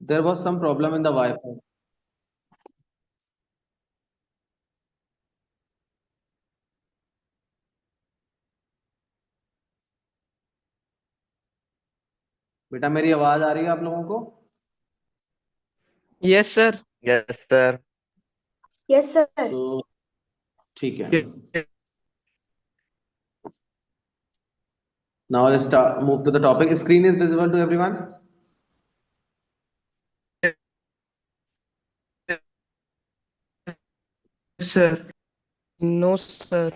There was some problem in the Wi-Fi. बेटा मेरी आवाज आ रही है आप लोगों को? Yes, sir. Yes, sir. Yes, sir. तो ठीक है. Yes, Now let's start, move to the topic. Screen is visible to everyone. sir. No, sir.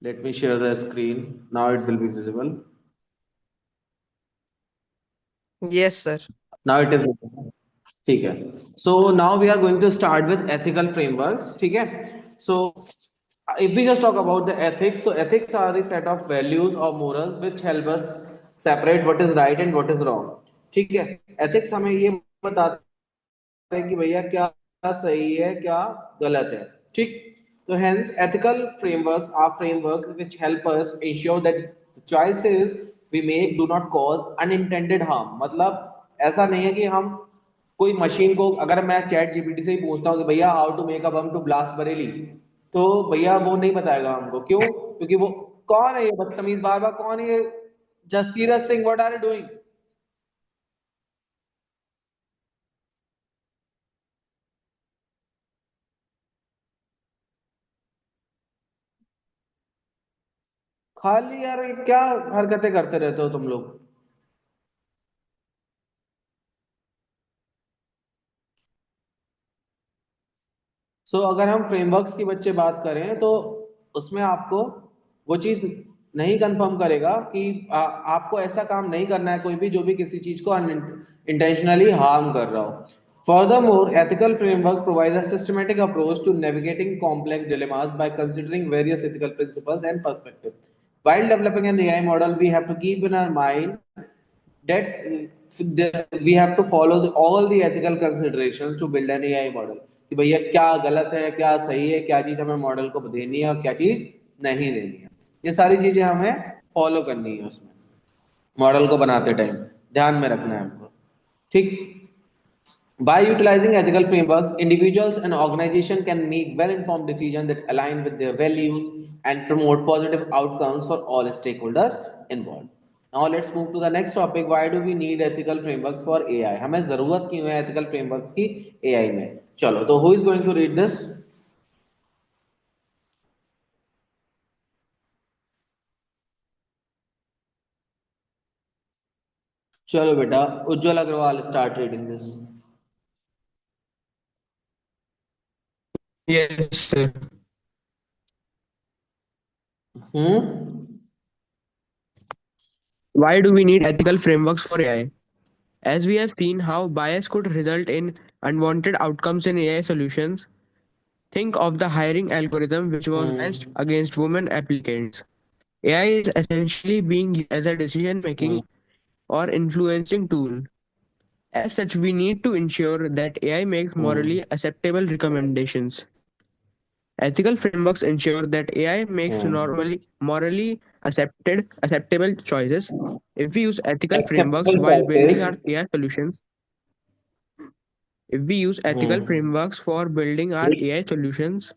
Let me share the screen. Now it will be visible. Yes, sir. Now it is visible. ठीक है. So now we are going to start with ethical frameworks. ठीक है. So if we just talk about the ethics, so ethics are the set of values or morals which help us separate what is right and what is wrong. ठीक है. Ethics हमें ये बताते हैं कि भैया क्या सही है क्या गलत है. ठीक. तो hence ethical frameworks are framework which help us ensure that the choices we make do not cause unintended harm. मतलब ऐसा नहीं है कि हम कोई मशीन को, अगर मैं चैट जीपीटी से ही पूछता हूँ कि भैया how to make a bomb to blast Bareilly, तो भैया वो नहीं बताएगा हमको. क्यों? क्योंकि वो कौन है ये बदतमीज, बार बार कौन है ये Jaskirat Singh, what are you doing. खाली यार ये क्या हरकतें करते रहते हो तुम लोग. अगर हम फ्रेमवर्क्स की बच्चे बात करें तो उसमें आपको वो चीज नहीं कंफर्म करेगा कि आपको ऐसा काम नहीं करना है कोई भी जो भी किसी चीज को इंटेंशनली हार्म कर रहा हो. Furthermore, ethical framework provides a systematic approach to navigating complex dilemmas by considering various ethical principles and perspectives. While developing an AI model, we have to keep in our mind we have to follow all the ethical considerations to build an AI model. कि भैया क्या गलत है, क्या सही है, क्या चीज हमें मॉडल को देनी है और क्या चीज नहीं देनी है. ये सारी चीजें हमें फॉलो करनी है उसमें, मॉडल को बनाते टाइम ध्यान में रखना है हमको. ठीक. By utilizing ethical frameworks, individuals and organizations can make well-informed decisions that align with their values and promote positive outcomes for all stakeholders involved. Now let's move to the next topic. Why do we need ethical frameworks for AI? हमें जरूरत क्यों है ethical frameworks की AI में? चलो तो who is going to read this? चलो बेटा, उज्जवल Agarwal start reading this. Yes, sir. Hmm. Why do we need ethical frameworks for AI? As we have seen how bias could result in unwanted outcomes in AI solutions, think of the hiring algorithm which was biased hmm. against women applicants. AI is essentially being used as a decision hmm. making or influencing tool. As such, we need to ensure that AI makes hmm. morally acceptable recommendations. Ethical frameworks ensure that AI makes hmm. morally acceptable choices. If we use ethical frameworks Acceptable while building choices. our AI solutions, if we use ethical hmm. frameworks for building our AI solutions,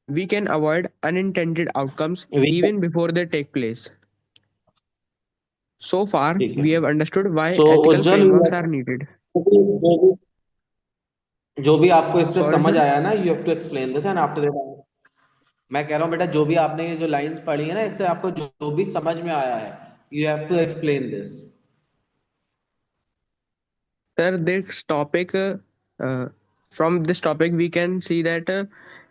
we can avoid unintended outcomes even before they take place. So far, ठीक है. we have understood why so ethical Ujjwal, frameworks are needed. जो भी आपको इससे Sorry, समझ sir. आया ना, you have to explain this and after that. मैं कह रहा हूँ बेटा, जो भी आपने ये जो लाइंस पढ़ी है ना, इससे आपको जो भी समझ में आया है, you have to explain this. Sir, this topic, uh, from this topic, we can see that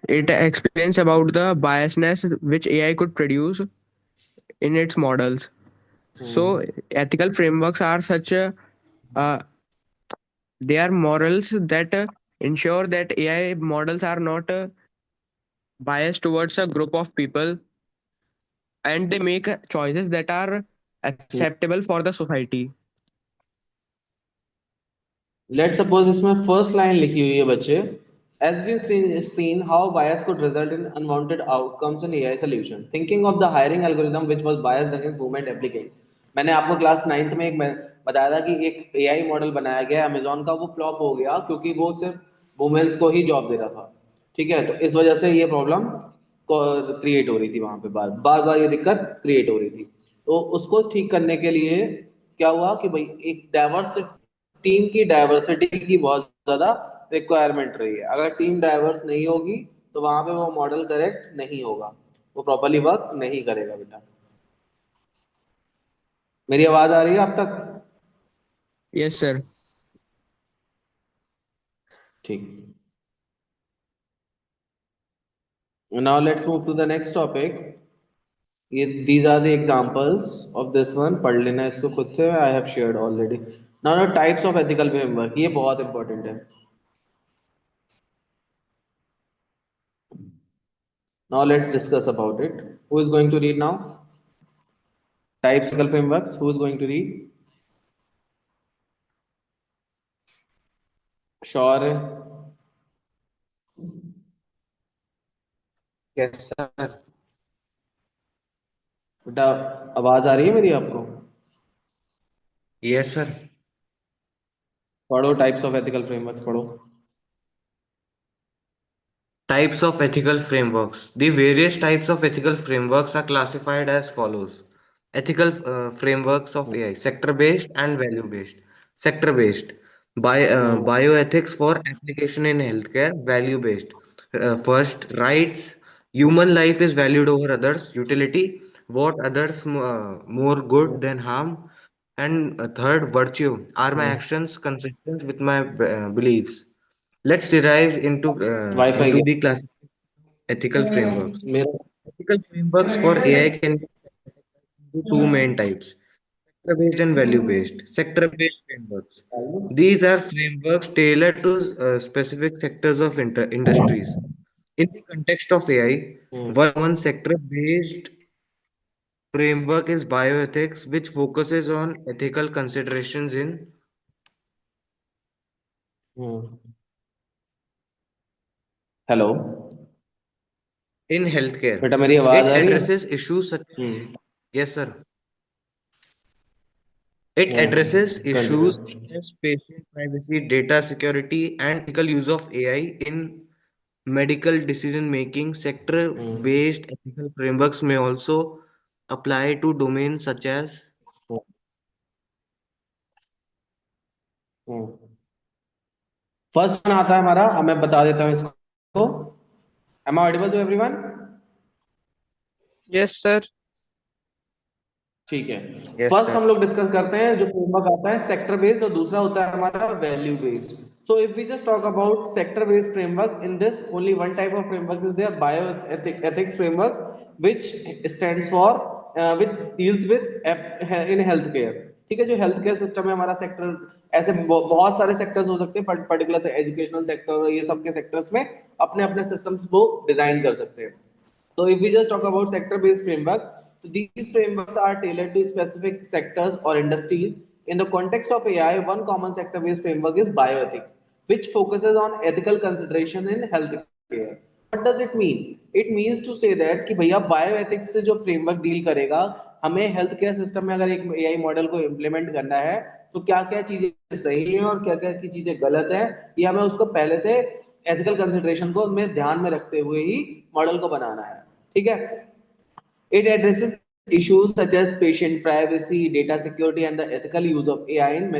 it explains about the biasness which AI could produce in its models. So, ethical frameworks are such uh, they are morals that ensure that AI models are not biased towards a group of people and they make choices that are acceptable for the society. Let suppose इसमें first line लिखी हुई है बच्चे. As we've seen how bias could result in unwanted outcomes in AI solution. Thinking of the hiring algorithm which was biased against women applicant. मैंने आपको class ninth में एक बताया था कि एक एआई मॉडल बनाया गया अमेजोन का, वो फ्लॉप हो गया क्योंकि वो सिर्फ वुमेन्स को ही जॉब दे रहा था। ठीक है, तो इस वजह से ये प्रॉब्लम क्रिएट हो रही थी वहां पे, बार बार बार ये दिक्कत क्रिएट हो रही थी। तो उसको ठीक करने के लिए क्या हुआ कि भाई एक डाइवर्स टीम की डाइवर्सिटी की बहुत ज्यादा रिक्वायरमेंट रही है। अगर टीम डाइवर्स नहीं होगी तो वहां पे वो मॉडल करेक्ट नहीं होगा, वो प्रॉपरली वर्क नहीं करेगा बेटा। मेरी आवाज आ रही है आप तक? Yes, sir. ठीक। Now let's move to the next topic. ये these are the examples of this one, पढ़ लेना इसको खुद से, I have shared already. Now types of ethical framework, ये बहुत इंपॉर्टेंट है। Now let's discuss about it. Who is going to read now? Types of ethical frameworks. Who is going to read? Sure. Yes, sir. बेटा आवाज आ रही है मेरी आपको? Yes, sir. पढ़ो, टाइप्स ऑफ एथिकल फ्रेमवर्क्स पढ़ो। Types of ethical frameworks. The various types of ethical frameworks are classified as follows. Ethical frameworks of AI, sector-based and value-based. Sector-based. Bioethics for application in healthcare, value-based. First, rights. Human life is valued over others. Utility. What others more good than harm. And third, virtue. Are my actions consistent with my beliefs? Let's derive wifi into गया the classic ethical frameworks. मेरा। Ethical frameworks for AI can be into two main types: sector-based and value-based. Sector-based frameworks. These are frameworks tailored to specific sectors of industries. In the context of AI, one sector-based framework is bioethics, which focuses on ethical considerations hello in healthcare. बेटा, मेरी आवाज It आ रही है? addresses issues such as, hmm yes, sir. It addresses continue. issues such as patient privacy, data security, and ethical use of AI in medical decision making. Sector based ethical frameworks may also apply to domains such as first one आता है हमारा, अब मैं बता देता हूँ इसको। Am I audible to everyone? Yes, sir. ठीक है। yes, first sir. हम लोग डिस्कस करते हैं जो फ्रेमवर्क आता है सेक्टर बेस्ड, और दूसरा होता है हमारा value based. So if we just talk about sector based framework, in this only one type of framework is there, bioethics frameworks, which stands for which deals with in health care. ठीक है, जो health care system है हमारा sector, ऐसे बहुत सारे sectors हो सकते हैं, पर्टिकुलर से एजुकेशनल सेक्टर, ये सब के सेक्टर्स में अपने अपने सिस्टम्स को डिजाइन कर सकते हैं। So if we just talk about sector-based framework, so these frameworks are tailored to specific sectors or industries. In the context of AI, one common sector-based framework is bioethics, which focuses on ethical consideration in healthcare. What does it mean? It means to say that कि भैया bioethics से जो framework deal करेगा, हमें healthcare system में अगर एक AI model को implement करना है, तो क्या क्या चीजें सही हैं और क्या क्या की चीजें गलत हैं, ये हमें उसको पहले से एथिकल कंसिडरेशन को में ध्यान में रखते हुए ही मॉडल को बनाना है। ठीक है। It addresses issues such as patient privacy, data security, and the ethical use of AI in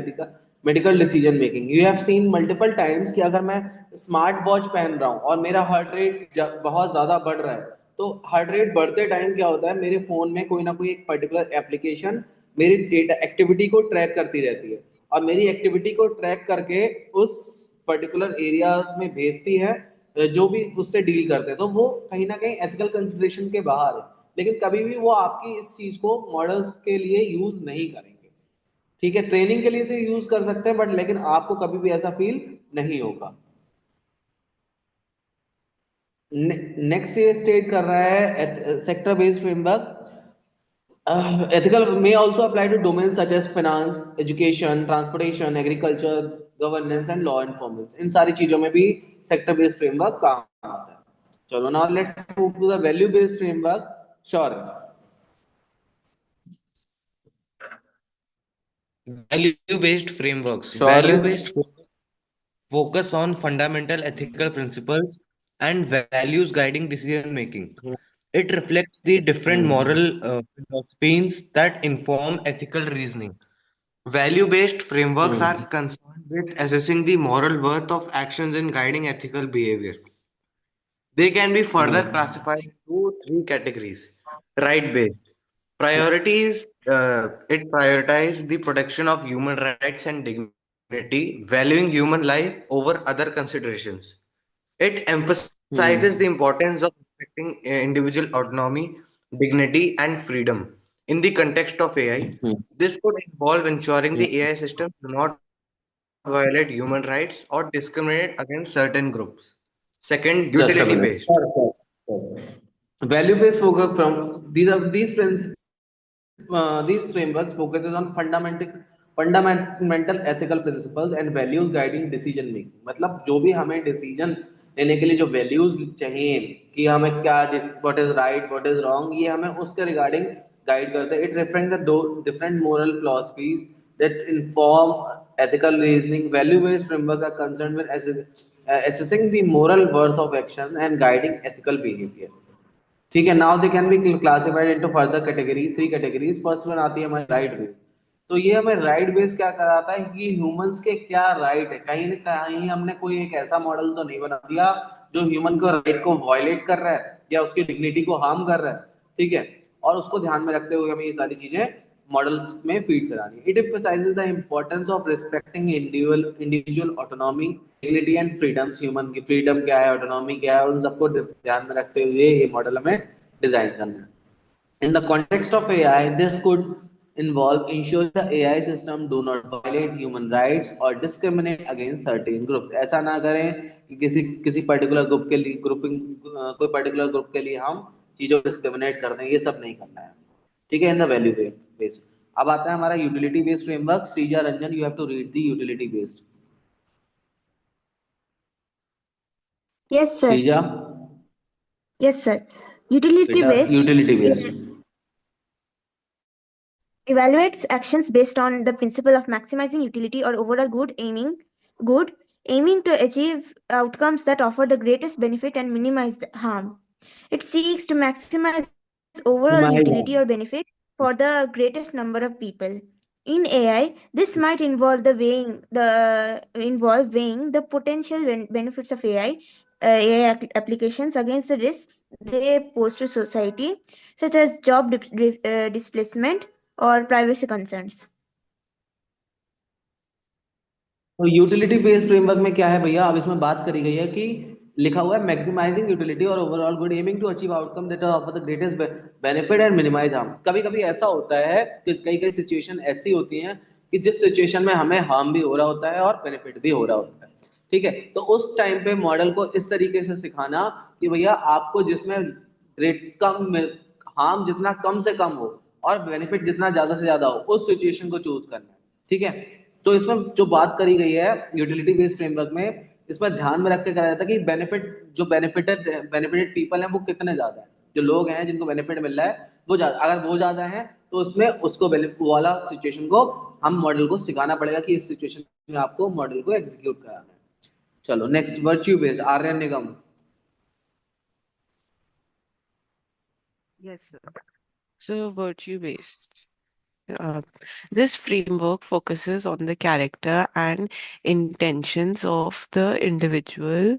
medical decision making. You have seen multiple times कि अगर मैं स्मार्ट वॉच पहन रहा हूँ और मेरा हार्ट रेट बहुत ज्यादा बढ़ रहा है, तो हार्ट रेट बढ़ते टाइम क्या होता है, मेरे फोन में कोई ना कोई एक पर्टिकुलर एप्लीकेशन मेरी डेटा एक्टिविटी को ट्रैक करती रहती है, और मेरी एक्टिविटी को ट्रैक करके उस पर्टिकुलर एरियाज में भेजती है जो भी उससे डील करते हैं। तो वो कहीं ना कहीं एथिकल कंसिडरेशन के बाहर है, लेकिन कभी भी वो आपकी इस चीज को मॉडल्स के लिए यूज नहीं करेंगे। ठीक है, ट्रेनिंग के लिए तो यूज कर सकते हैं, बट लेकिन आपको कभी भी ऐसा फील नहीं होगा। नेक्स्ट ये स्टेट कर रहा है sector based framework, ethical may also apply to domains such as finance, education, transportation, agriculture, governance and law enforcement। इन सारी चीजों में भी सेक्टर बेस्ड फ्रेमवर्क काम आता है। चलो now let's move to the value based framework. Sure? Value-based frameworks. Sure Value-based है. frameworks focus on fundamental ethical principles and values guiding decision making. It reflects the different hmm. moral philosophies that inform ethical reasoning. Value-based frameworks are hmm. concerned with assessing the moral worth of actions and guiding ethical behavior. They can be further hmm. classified into three categories. Right-based. Priorities, it prioritizes the protection of human rights and dignity, valuing human life over other considerations. It emphasizes the hmm. importance of respecting individual autonomy, dignity, and freedom. In the context of AI, hmm. this could involve ensuring the hmm. AI systems do not violate human rights or discriminate against certain groups. Second, utility based. Just a minute. Sure, sure, sure. Value-based focus from these frameworks focuses on fundamental ethical principles and values guiding decision making. मतलब जो भी हमें decision लेने के लिए जो values चाहिए कि हमें क्या what is right what is wrong ये हमें उसके रिगार्डिंग गाइड करते हैं. इट रिफ्लेक्ट्स द दो different moral philosophies that inform ethical reasoning. Value-based framework are concerned with assessing the moral worth of action and guiding ethical behavior. ठीक है. Now they can be classified into further categories, three categories. First one आती है हमारी right base. तो ये हमें right base क्या कराता है कि ह्यूमंस के क्या राइट है. कहीं ना कहीं हमने कोई एक ऐसा मॉडल तो नहीं बना दिया जो ह्यूमन को राइट को वायलेट कर रहा है या उसकी डिग्निटी को हार्म कर रहा है. ठीक है. और उसको ध्यान में रखते हुए हमें ये सारी चीजें मॉडल्स में फीड करानी है. It emphasizes the importance of respecting individual autonomy, dignity and freedoms. Human की फ्रीडम क्या है, ऑटोनॉमी क्या है, उन सबको ध्यान में रखते हुए ये मॉडल हमें डिजाइन करना है. In the context of AI, this could involve ensuring the AI system do not violate human rights or discriminate against certain groups. ऐसा ना करें कि किसी किसी पर्टिकुलर ग्रुप के लिए ग्रुपिंग कोई पर्टिकुलर ग्रुप के लिए हम चीजों को डिस्क्रिमिनेट कर दें. ये सब नहीं करना है. ठीक है. In the value based. अब आता है हमारा utility based framework. Shreeja Ranjan, you have to read the utility based. Yes, sir. Shreeja, Yes, sir. Utility बेटा based utility based. evaluates actions based on the principle of maximizing utility or overall good, aiming to achieve outcomes that offer the greatest benefit and minimize the harm. It seeks to maximize overall utility or benefit for the greatest number of people. In AI, this might involve weighing the potential benefits of AI applications against the risks they pose to society, such as job displacement or privacy concerns. तो utility based framework में क्या है भैया, अब इसमें बात करी गई है कि लिखा हुआ है मैक्सिमाइजिंग यूटिलिटी और overall good, aiming to achieve outcome that offer the greatest benefit and minimise harm. कभी कभी ऐसा होता है कि कई कई सिचुएशन ऐसी होती हैं कि जिस सिचुएशन में हमें हार्म भी हो रहा होता है और बेनिफिट भी हो रहा होता है. ठीक है. तो उस टाइम पे मॉडल को इस तरीके से सिखाना कि भैया आपको जिसमें ग्रेट कम हार्म जितना कम से कम हो और बेनिफिट जितना ज्यादा से ज्यादा हो, उस सिचुएशन को चूज करना है. ठीक है. तो इसमें जो बात करी गई है यूटिलिटी बेस्ड फ्रेमवर्क में, इसमें ध्यान में रख के करा जाता है कि बेनिफिट जो बेनिफिटेड पीपल हैं वो कितने ज्यादा है. जो लोग हैं जिनको बेनिफिट मिल रहा है वो ज्यादा, अगर वो ज्यादा है तो उसमें उसको वो वाला सिचुएशन को हम मॉडल को सिखाना पड़ेगा कि इस सिचुएशन में आपको मॉडल को एग्जीक्यूट कराना है. चलो next, virtue based, Aryan Nigam. Yes, sir. So, virtue based. Uh, this framework focuses on the character and intentions of the individual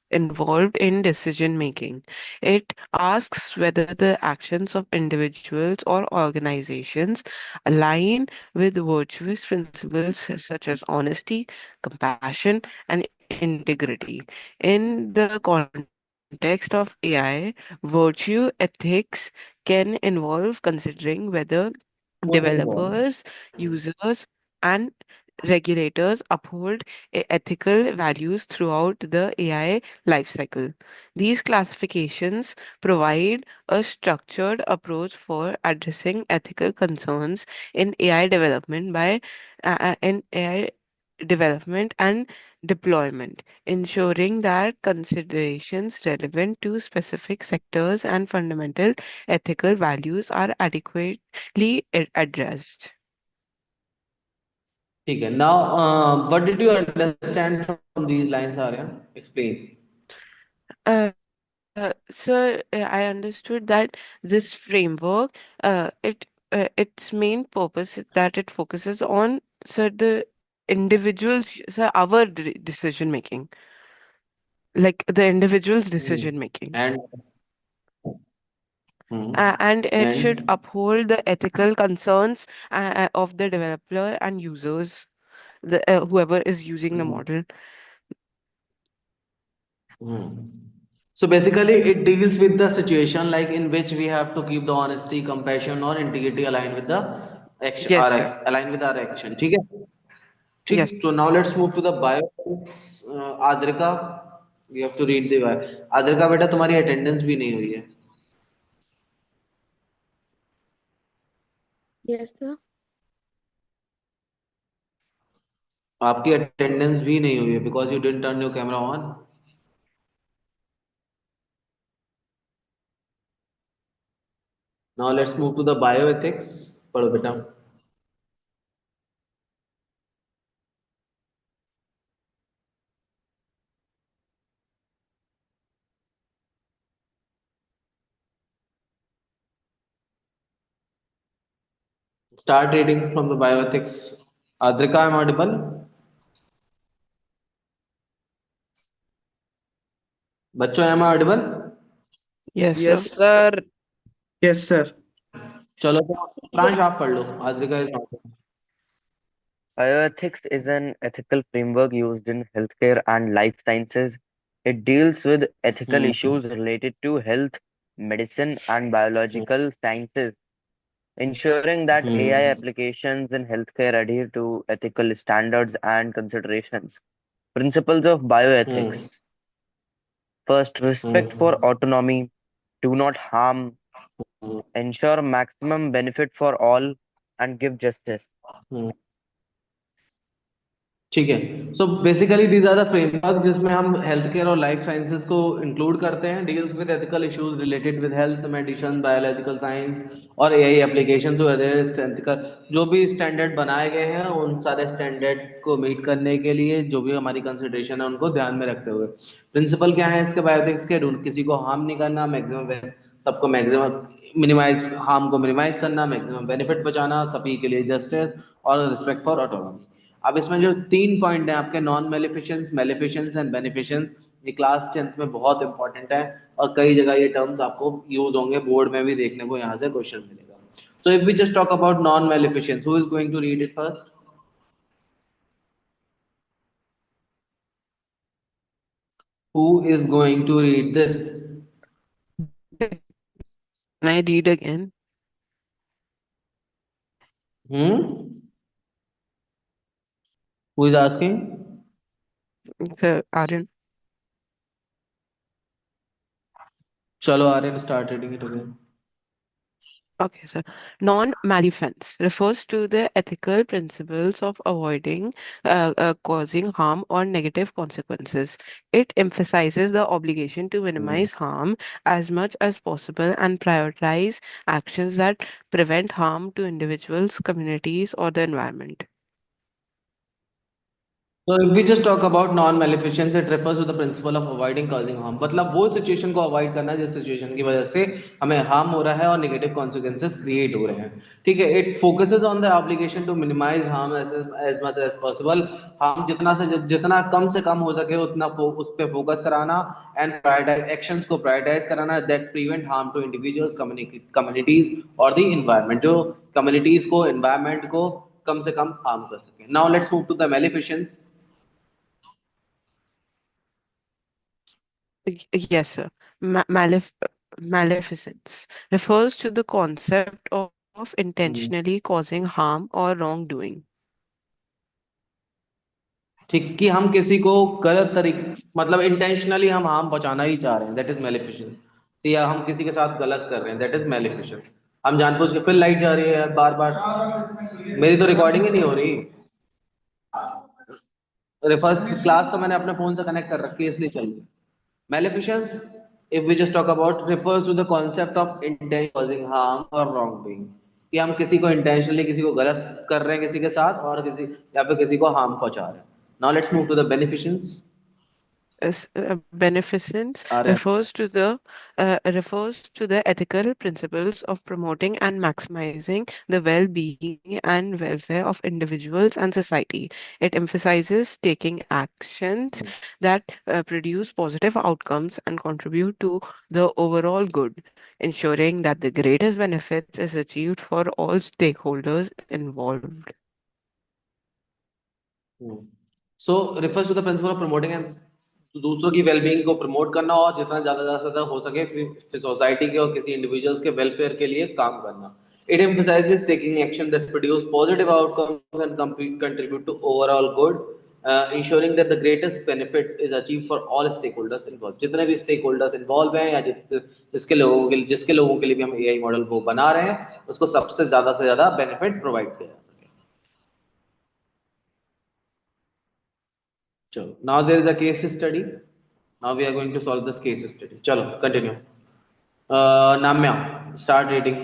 involved in decision making. It asks whether the actions of individuals or organizations align with virtuous principles such as honesty, compassion, and integrity. In the context of AI, virtue ethics can involve considering whether developers, users, and regulators uphold ethical values throughout the AI lifecycle. These classifications provide a structured approach for addressing ethical concerns in AI development and deployment, ensuring that considerations relevant to specific sectors and fundamental ethical values are adequately addressed. ठीक है. Now, what did you understand from these lines, Aryan? Explain. Uh, sir, I understood that this framework, its main purpose is that it focuses on, sir, the individuals, sir, our decision making, like the individual's Hmm. decision making. And And it should and uphold the ethical concerns of the developer and users, whoever is using the hmm. model. Hmm. So basically, it deals with the situation like in which we have to keep the honesty, compassion, or integrity aligned with the action, Yes, sir. aligned with our action. ठीक है? ठीक. Yes. So now let's move to the bio. Adrika, you have to read the bio. Adrika बेटा तुम्हारी attendance भी नहीं हुई है. Yes, sir. आपकी अटेंडेंस भी नहीं हुई है because you didn't turn your camera on. Now let's move to the bioethics. पढ़ो बेटा. Start reading from the bioethics. Adrika, I'm audible. बच्चों, am I audible? Yes, sir. Yes, sir. Yes, sir. चलो तो प्रांश आप पढ़ लो. Adrika is audible. Bioethics is an ethical framework used in healthcare and life sciences. It deals with ethical Hmm. issues related to health, medicine, and biological sciences, ensuring that AI Hmm. applications in healthcare adhere to ethical standards and considerations. Principles of Hmm. bioethics. First, respect for Hmm. autonomy, do not harm, ensure maximum benefit for all, and give justice. Hmm. ठीक है. So basically these are the framework जिसमें हम health care और life sciences को include करते हैं. Deals with ethical issues related with health, medicine, biological science और AI application to other ethical. जो भी स्टैंडर्ड बनाए गए हैं उन सारे स्टैंडर्ड को मीट करने के लिए जो भी हमारी कंसिडरेशन है उनको ध्यान में रखते हुए प्रिंसिपल क्या है इसके बायोटिक्स के. रूल, किसी को हार्म नहीं करना, मैक्सिमम सबको मैक्सिमम मिनिमाइज, हार्म को मिनिमाइज करना, मैक्सिमम बेनिफिट बचाना, सभी के लिए जस्टिस और रिस्पेक्ट फॉर ऑटोनॉमी. अब इसमें जो 3 पॉइंट हैं आपके, नॉन मेलिफिशंस, मेलिफिशंस एंड बेनिफिशंस, ये क्लास 10th में बहुत इंपॉर्टेंट है और कई जगह ये टर्म्स आपको यूज होंगे, बोर्ड में भी देखने को यहाँ से क्वेश्चन मिलेगा. So if we just talk about non-maleficence, who is going to read it first? Who is going to read this? Can I read again? Hmm? Who is asking? Sir, Aryan. Chalo, Aryan, start reading it again. Okay, sir. Non-maleficence refers to the ethical principles of avoiding causing harm or negative consequences. It emphasizes the obligation to Hmm. minimize harm as much as possible and prioritize actions that prevent harm to individuals, communities, or the environment. So if we just talk about non-maleficence, it refers to the principle of avoiding causing harm. मतलब वो situation को avoid करना जिस situation की वजह से हमें harm हो रहा है और नेगेटिव कॉन्सिक्वेंसेस क्रिएट हो रहे हैं. ठीक है. It focuses on the obligation to minimise harm as much as possible. Harm जितना कम से कम हो सके उतना उस पे फोकस कराना एंड प्रायोरिटाइज एक्शंस को प्रायोरिटाइज कराना that prevent harm to individuals, communities और द इन्वायरमेंट, जो कम्युनिटीज को, एनवायरमेंट को कम से कम हार्म कर सके. Now let's move to the maleficence. Yes, sir. Maleficence refers to the concept of intentionally causing harm or wrongdoing. ठीक, कि हम किसी को गलत तरीके, मतलब इंटेंशनली हम हार्म पहुंचाना ही चाह रहे हैं, दैट इज मेलिफिशेंस. या हम किसी के साथ गलत कर रहे हैं, दैट इज मेलिफिशेंस. हम जानबूझ के, फिर लाइट जा रही है बार बार, मेरी तो रिकॉर्डिंग ही नहीं हो रही. फर्स्ट क्लास तो मैंने अपने फोन से कनेक्ट कर रखी है इसलिए चल रही. मेलिफिशेंस, if we just talk about, refers to the concept of intent causing harm or wrongdoing. कि हम किसी को इंटेंशनली किसी को गलत कर रहे हैं किसी के साथ और किसी या फिर किसी को हार्म पहुंचा रहे हैं. Now let's move to the beneficence. Beneficence आ रहे हैं. refers to the ethical principles of promoting and maximizing the well-being and welfare of individuals and society. It emphasizes taking actions that produce positive outcomes and contribute to the overall good, ensuring that the greatest benefits is achieved for all stakeholders involved. So refers to the principle of promoting and दूसरों की wellbeing को promote करना और जितना ज्यादा हो सके फिर सोसाइटी के और किसी इंडिविजुअल्स के वेलफेयर के लिए काम करना. It emphasises taking action that produce positive outcomes and contribute to overall good, ensuring that the greatest benefit is achieved for all stakeholders involved. जितने भी stakeholders involved हैं या जिसके लोगों के लिए भी हम AI मॉडल को बना रहे हैं उसको सबसे ज्यादा बेनिफिट प्रोवाइड किया जा सके. चलो, now there is a case study. Now we are going to solve this case study. चलो, continue. Namya, start reading.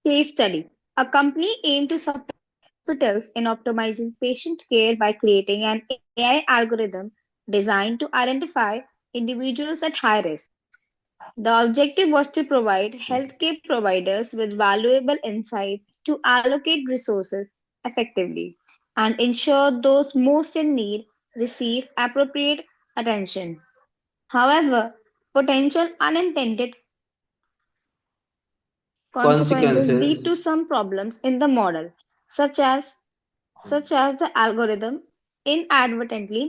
Case study. A company aimed to support hospitals in optimizing patient care by creating an AI algorithm designed to identify individuals at high risk. The objective was to provide healthcare providers with valuable insights to allocate resources effectively and ensure those most in need receive appropriate attention. However, potential unintended consequences Consequences. lead to some problems in the model, such as the algorithm inadvertently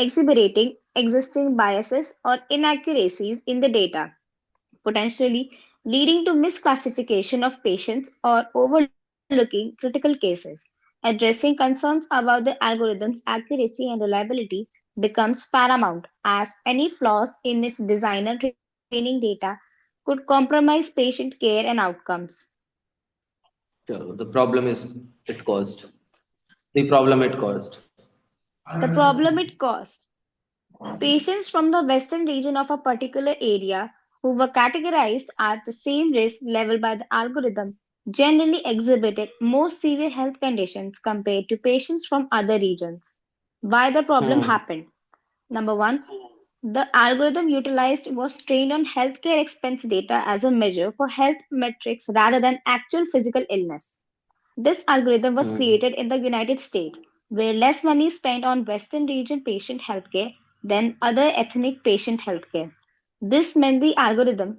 exhibiting existing biases or inaccuracies in the data, potentially leading to misclassification of patients or overlooking critical cases. Addressing concerns about the algorithm's accuracy and reliability becomes paramount, as any flaws in its designer training data could compromise patient care and outcomes. चलो, the problem is it caused. The problem it caused. The problem it caused. Patients from the western region of a particular area who were categorized at the same risk level by the algorithm generally exhibited more severe health conditions compared to patients from other regions. Why the problem happened? Number one, the algorithm utilized was trained on healthcare expense data as a measure for health metrics rather than actual physical illness. This algorithm was created in the United States, where less money is spent on Western region patient healthcare than other ethnic patient healthcare. This meant the algorithm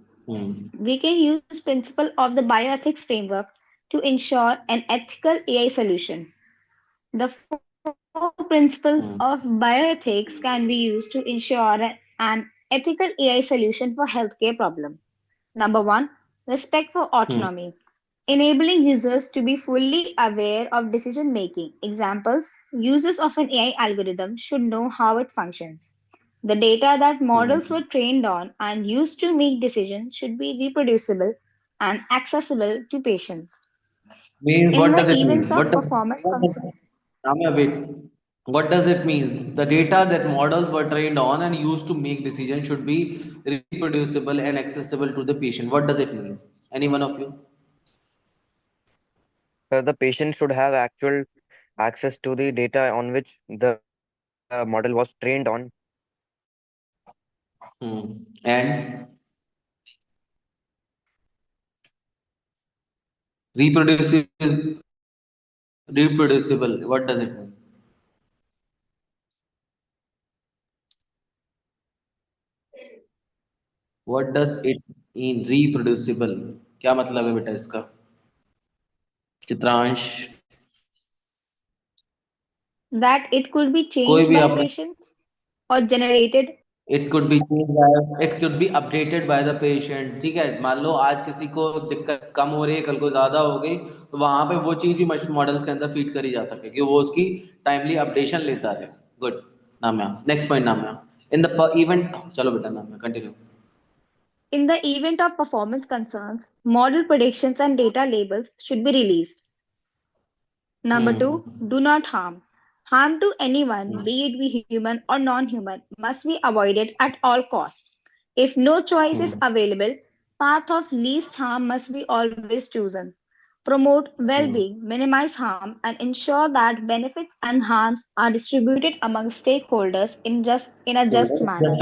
we can use principle of the bioethics framework to ensure an ethical AI solution. The four principles of bioethics can be used to ensure an ethical AI solution for healthcare problem. Number one, respect for autonomy, enabling users to be fully aware of decision making. Examples: users of an AI algorithm should know how it functions. The data that models were trained on and used to make decisions should be reproducible and accessible to patients. Means In what the does it events mean? of performance concern, Ramya, wait. What does it mean? The data that models were trained on and used to make decisions should be reproducible and accessible to the patient. What does it mean? Any one of you? The patient should have actual access to the data on which the model was trained on. And reproducible. Reproducible. What does it mean? What does it mean? Reproducible. क्या मतलब है बेटा इसका? Chitransh. that it could be कोई changed भी by अपने patients or generated. It could be change bye it could be updated by the patient. ठीक है, मान लो आज किसी को दिक्कत कम हो रही है कल को ज्यादा हो गई तो वहां पे वो चीज भी मॉडल्स के अंदर फीड करी जा सके कि वो उसकी टाइमली अपडेशन लेता रहे. Good. Namya, next point Namya. In the event. चलो बेटा Namya continue. In the event of performance concerns, model predictions and data labels should be released. Number two, do not harm. Harm to anyone, be it be human or non human, must be avoided at all costs. If no choice is available, path of least harm must be always chosen. Promote well-being, minimize harm, and ensure that benefits and harms are distributed among stakeholders in a just manner.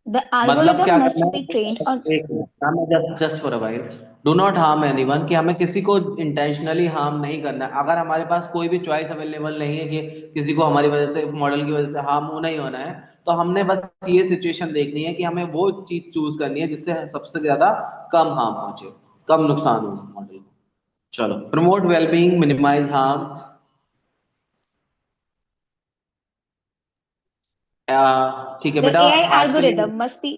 The मतलब algorithm क्या must करना be trained on. है, एक just for a while, do not harm anyone, कि हमें किसी को intentionally harm नहीं करना है। अगर हमारे पास कोई भी चॉइस अवेलेबल नहीं है कि किसी को हमारी वजह से, मॉडल की वजह से हार्म होना ही होना है, तो हमने बस ये सिचुएशन देखनी है कि हमें वो चीज चूज करनी है जिससे सबसे ज्यादा कम हार्म पहुंचे, कम नुकसान हो मॉडल को। चलो, प्रमोट वेलबींग, मिनिमाइज हार्म। ठीक है The बेटा, AI आज के लिए algorithm must be.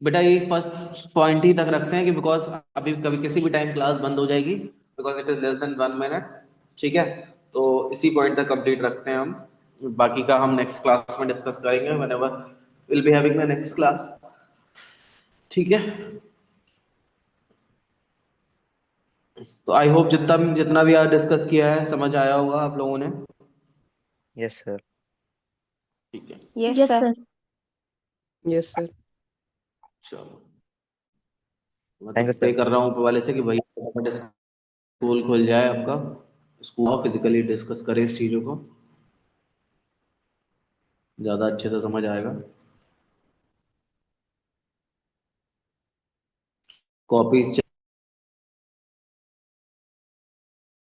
बेटा ये फर्स्ट पॉइंट ही तक रखते हैं कि बिकॉज अभी कभी किसी भी टाइम क्लास बंद हो जाएगी, because it is less than 1 minute. ठीक है, तो इसी पॉइंट तक कंप्लीट रखते हैं हम। बाकी का हम नेक्स्ट क्लास में डिस्कस करेंगे, whenever will be having the next class. ठीक है, तो आई होप जितना जितना भी आज डिस्कस किया है समझ आया होगा आप लोगों ने। Yes, sir. ठीक है, Yes, Yes, sir. sir. Yes, sir. चलो, मैं तो Thank you, प्रे sir. कर रहा हूँ ऊपर वाले से कि भाई फटाफट स्कूल खुल जाए आपका, स्कूल फिजिकली डिस्कस करें इस चीज़ों को, ज़्यादा अच्छे से समझ आएगा। कॉपीज